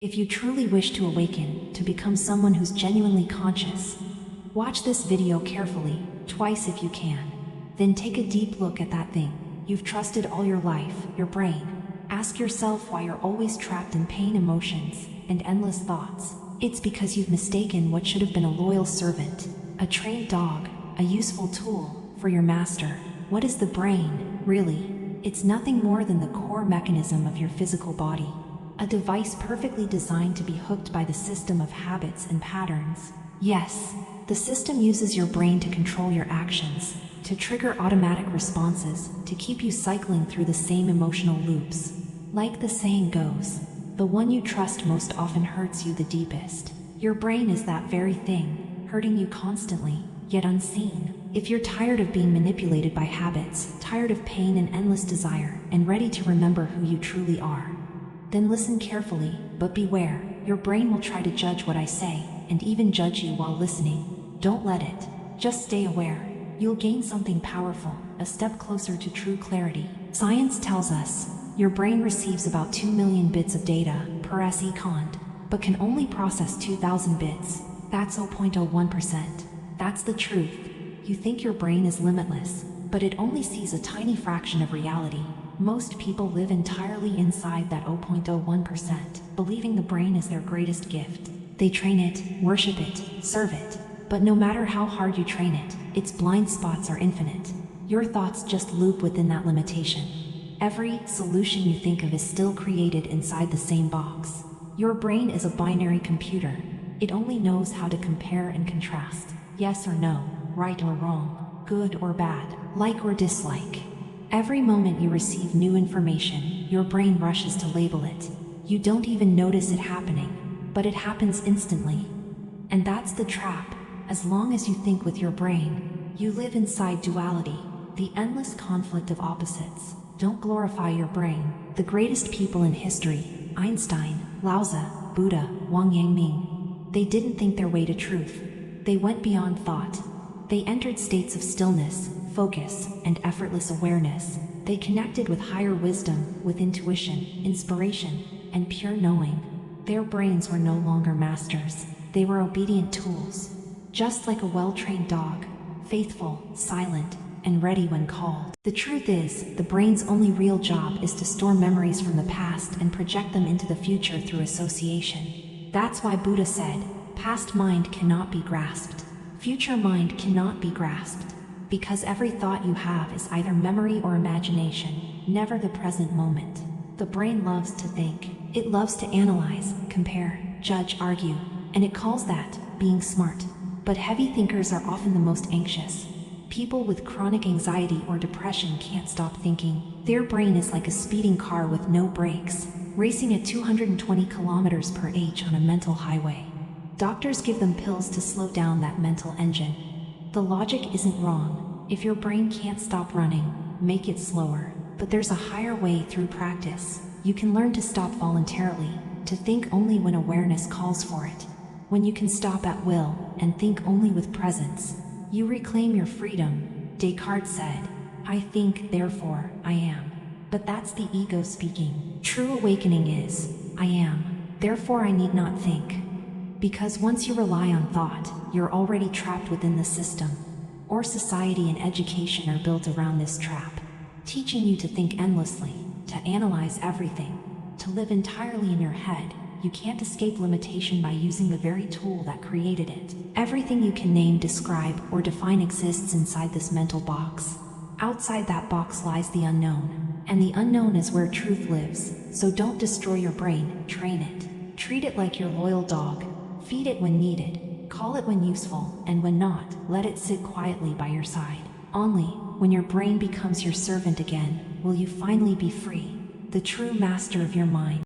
If you truly wish to awaken, to become someone who's genuinely conscious, watch this video carefully, twice if you can. Then take a deep look at that thing you've trusted all your life, your brain. Ask yourself why you're always trapped in pain, emotions, and endless thoughts. It's because you've mistaken what should have been a loyal servant, a trained dog, a useful tool, for your master. What is the brain, really? It's nothing more than the core mechanism of your physical body. A device perfectly designed to be hooked by the system of habits and patterns. Yes, the system uses your brain to control your actions, to trigger automatic responses, to keep you cycling through the same emotional loops. Like the saying goes, the one you trust most often hurts you the deepest. Your brain is that very thing, hurting you constantly, yet unseen. If you're tired of being manipulated by habits, tired of pain and endless desire, and ready to remember who you truly are, then listen carefully, but beware. Your brain will try to judge what I say, and even judge you while listening. Don't let it. Just stay aware. You'll gain something powerful, a step closer to true clarity. Science tells us, your brain receives about 2 million bits of data per second, but can only process 2,000 bits. That's 0.01%. That's the truth. You think your brain is limitless, but it only sees a tiny fraction of reality. Most people live entirely inside that 0.01%, believing the brain is their greatest gift. They train it, worship it, serve it. But no matter how hard you train it, its blind spots are infinite. Your thoughts just loop within that limitation. Every solution you think of is still created inside the same box. Your brain is a binary computer. It only knows how to compare and contrast. Yes or no, right or wrong, good or bad, like or dislike. Every moment you receive new information, your brain rushes to label it. You don't even notice it happening, but it happens instantly. And that's the trap. As long as you think with your brain, you live inside duality, the endless conflict of opposites. Don't glorify your brain. The greatest people in history, Einstein, Lao Tzu, Buddha, Wang Yangming, they didn't think their way to truth. They went beyond thought. They entered states of stillness, focus, and effortless awareness. They connected with higher wisdom, with intuition, inspiration, and pure knowing. Their brains were no longer masters. They were obedient tools. Just like a well-trained dog, faithful, silent, and ready when called. The truth is, the brain's only real job is to store memories from the past and project them into the future through association. That's why Buddha said, past mind cannot be grasped. Future mind cannot be grasped. Because every thought you have is either memory or imagination, never the present moment. The brain loves to think. It loves to analyze, compare, judge, argue, and it calls that being smart. But heavy thinkers are often the most anxious. People with chronic anxiety or depression can't stop thinking. Their brain is like a speeding car with no brakes, racing at 220 kilometers per h on a mental highway. Doctors give them pills to slow down that mental engine. The logic isn't wrong. If your brain can't stop running, make it slower. But there's a higher way through practice. You can learn to stop voluntarily, to think only when awareness calls for it. When you can stop at will and think only with presence, you reclaim your freedom. Descartes said, I think, therefore, I am. But that's the ego speaking. True awakening is, I am, therefore I need not think. Because once you rely on thought, you're already trapped within the system. Or society and education are built around this trap, teaching you to think endlessly, to analyze everything, to live entirely in your head. You can't escape limitation by using the very tool that created it. Everything you can name, describe, or define exists inside this mental box. Outside that box lies the unknown, and the unknown is where truth lives. So don't destroy your brain, train it. Treat it like your loyal dog. Feed it when needed, call it when useful, and when not, let it sit quietly by your side. Only when your brain becomes your servant again, will you finally be free, the true master of your mind.